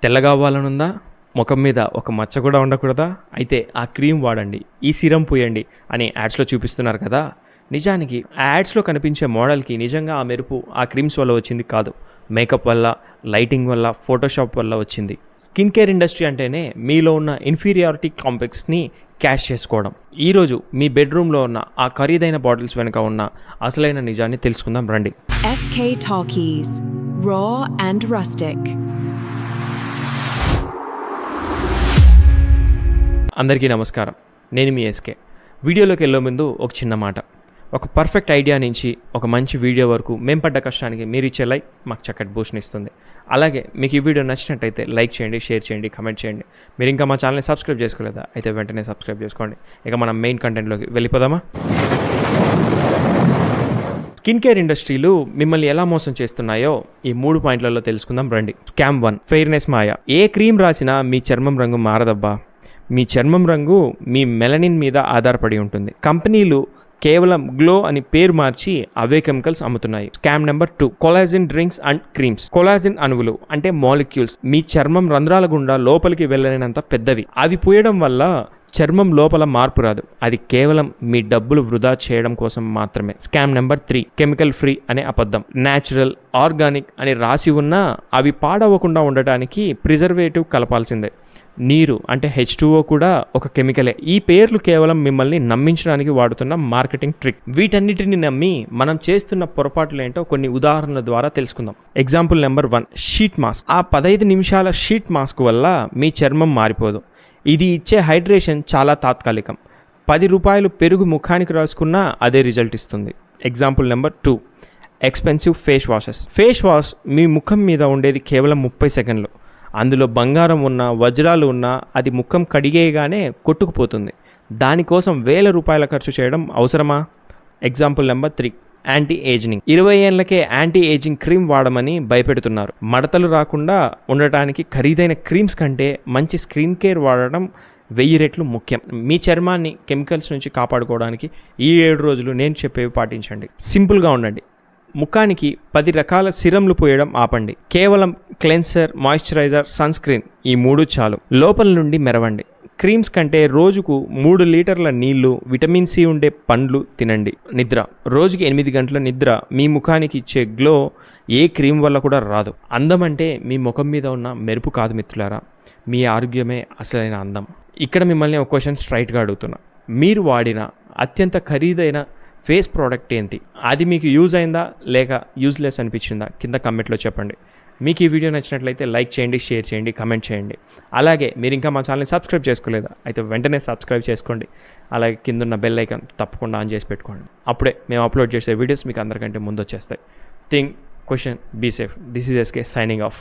తెల్లగా అవ్వాలనుందా? ముఖం మీద ఒక మచ్చ కూడా ఉండకూడదా? అయితే ఆ క్రీమ్ వాడండి, ఈ సీరం పూయండి అని యాడ్స్లో చూపిస్తున్నారు కదా. నిజానికి ఆ యాడ్స్లో కనిపించే మోడల్కి నిజంగా ఆ మెరుపు ఆ క్రీమ్స్ వల్ల వచ్చింది కాదు, మేకప్ వల్ల, లైటింగ్ వల్ల, ఫోటోషాప్ వల్ల వచ్చింది. స్కిన్ కేర్ ఇండస్ట్రీ అంటేనే మీలో ఉన్న ఇన్ఫీరియారిటీ కాంప్లెక్స్ని క్యాష్ చేసుకోవడం. ఈరోజు మీ బెడ్రూమ్లో ఉన్న ఆ ఖరీదైన బాటిల్స్ వెనుక ఉన్న అసలైన నిజాన్ని తెలుసుకుందాం రండి. SK Talkies, raw and rustic. అందరికీ నమస్కారం, నేను మీ ఎస్కే. వీడియోలోకి వెళ్ళే ముందు ఒక చిన్న మాట. ఒక పర్ఫెక్ట్ ఐడియా నుంచి ఒక మంచి వీడియో వరకు మేము పడ్డ కష్టానికి మీరు ఇచ్చే లైక్ మాకు చక్కటి బూస్ట్ని ఇస్తుంది. అలాగే మీకు ఈ వీడియో నచ్చినట్టయితే లైక్ చేయండి, షేర్ చేయండి, కమెంట్ చేయండి. మీరు ఇంకా మా ఛానల్ని సబ్స్క్రైబ్ చేసుకోలేదా? అయితే వెంటనే సబ్స్క్రైబ్ చేసుకోండి. ఇక మనం మెయిన్ కంటెంట్లోకి వెళ్ళిపోదామా? స్కిన్ కేర్ ఇండస్ట్రీలు మిమ్మల్ని ఎలా మోసం చేస్తున్నాయో ఈ 3 పాయింట్లలో తెలుసుకుందాం రండి. స్కామ్ 1, ఫెయిర్నెస్ మాయ. ఏ క్రీమ్ రాసినా మీ చర్మం రంగు మారదబ్బా. మీ చర్మం రంగు మీ మెలనిన్ మీద ఆధారపడి ఉంటుంది. కంపెనీలు కేవలం గ్లో అని పేరు మార్చి అవే కెమికల్స్ అమ్ముతున్నాయి. Scam number 2, collagen drinks and creams. Collagen అణువులు అంటే మాలిక్యూల్స్ మీ చర్మం రంధ్రాల గుండా లోపలికి వెళ్ళలేనంత పెద్దవి. అవి పూయడం వల్ల చర్మం లోపల మార్పు రాదు. అది కేవలం మీ డబ్బులు వృధా చేయడం కోసం మాత్రమే. స్కామ్ నెంబర్ 3, కెమికల్ ఫ్రీ అనే అబద్ధం. న్యాచురల్, ఆర్గానిక్ అని రాసి ఉన్నా అవి పాడవకుండా ఉండటానికి ప్రిజర్వేటివ్ కలపాల్సిందే. నీరు అంటే H2O కూడా ఒక కెమికలే. ఈ పేర్లు కేవలం మిమ్మల్ని నమ్మించడానికి వాడుతున్న మార్కెటింగ్ ట్రిక్. వీటన్నిటిని నమ్మి మనం చేస్తున్న పొరపాట్లు ఏంటో కొన్ని ఉదాహరణల ద్వారా తెలుసుకుందాం. Example number 1, sheet mask. ఆ 15 నిమిషాల షీట్ మాస్క్ వల్ల మీ చర్మం మారిపోదు. ఇది ఇచ్చే హైడ్రేషన్ చాలా తాత్కాలికం. 10 రూపాయలు పెరుగు ముఖానికి రాసుకున్నా అదే రిజల్ట్ ఇస్తుంది. Example number 2, expensive face washes. Face wash మీ ముఖం మీద ఉండేది కేవలం 30 సెకండ్లు. అందులో బంగారం ఉన్నా, వజ్రాలు ఉన్నా అది ముఖం కడిగేయగానే కొట్టుకుపోతుంది. దానికోసం 1000 రూపాయల ఖర్చు చేయడం అవసరమా? Example number 3, anti ageing. 20 ఏళ్లకే యాంటీ ఏజింగ్ క్రీమ్ వాడమని భయపెడుతున్నారు. మడతలు రాకుండా ఉండటానికి ఖరీదైన క్రీమ్స్ కంటే మంచి స్కిన్ కేర్ వాడడం 1000 రెట్లు ముఖ్యం. మీ చర్మాన్ని కెమికల్స్ నుంచి కాపాడుకోవడానికి ఈ 7 రోజులు నేను చెప్పేవి పాటించండి. సింపుల్గా ఉండండి. ముఖానికి 10 రకాల సిరంలు పోయడం ఆపండి. కేవలం క్లెన్సర్, మాయిశ్చరైజర్, సన్ స్క్రీన్, ఈ 3 చాలు. లోపల నుండి మెరవండి. క్రీమ్స్ కంటే రోజుకు 3 లీటర్ల నీళ్లు, విటమిన్ సి ఉండే పండ్లు తినండి. నిద్ర. రోజుకి 8 గంటల నిద్ర మీ ముఖానికి ఇచ్చే గ్లో ఏ క్రీమ్ వల్ల కూడా రాదు. అందం అంటే మీ ముఖం మీద ఉన్న మెరుపు కాదు మిత్రులారా, మీ ఆరోగ్యమే అసలైన అందం. ఇక్కడ మిమ్మల్ని ఒక క్వశ్చన్ స్ట్రైట్గా అడుగుతున్నా. మీరు వాడిన అత్యంత ఖరీదైన ఫేస్ ప్రోడక్ట్ ఏంటి? అది మీకు యూజ్ అయిందా లేక యూజ్లెస్ అనిపించిందా? కింద కమెంట్లో చెప్పండి. మీకు ఈ వీడియో నచ్చినట్లయితే లైక్ చేయండి, షేర్ చేయండి, కమెంట్ చేయండి. అలాగే మీరు ఇంకా మా ఛానల్ని సబ్స్క్రైబ్ చేసుకోలేదా? అయితే వెంటనే సబ్స్క్రైబ్ చేసుకోండి. అలాగే కిందున్న బెల్ ఐకాన్ తప్పకుండా ఆన్ చేసి పెట్టుకోండి. అప్పుడే మేము అప్లోడ్ చేసే వీడియోస్ మీకు అందరికంటే ముందు వచ్చేస్తాయి. Think, question, be safe. This is SK signing of.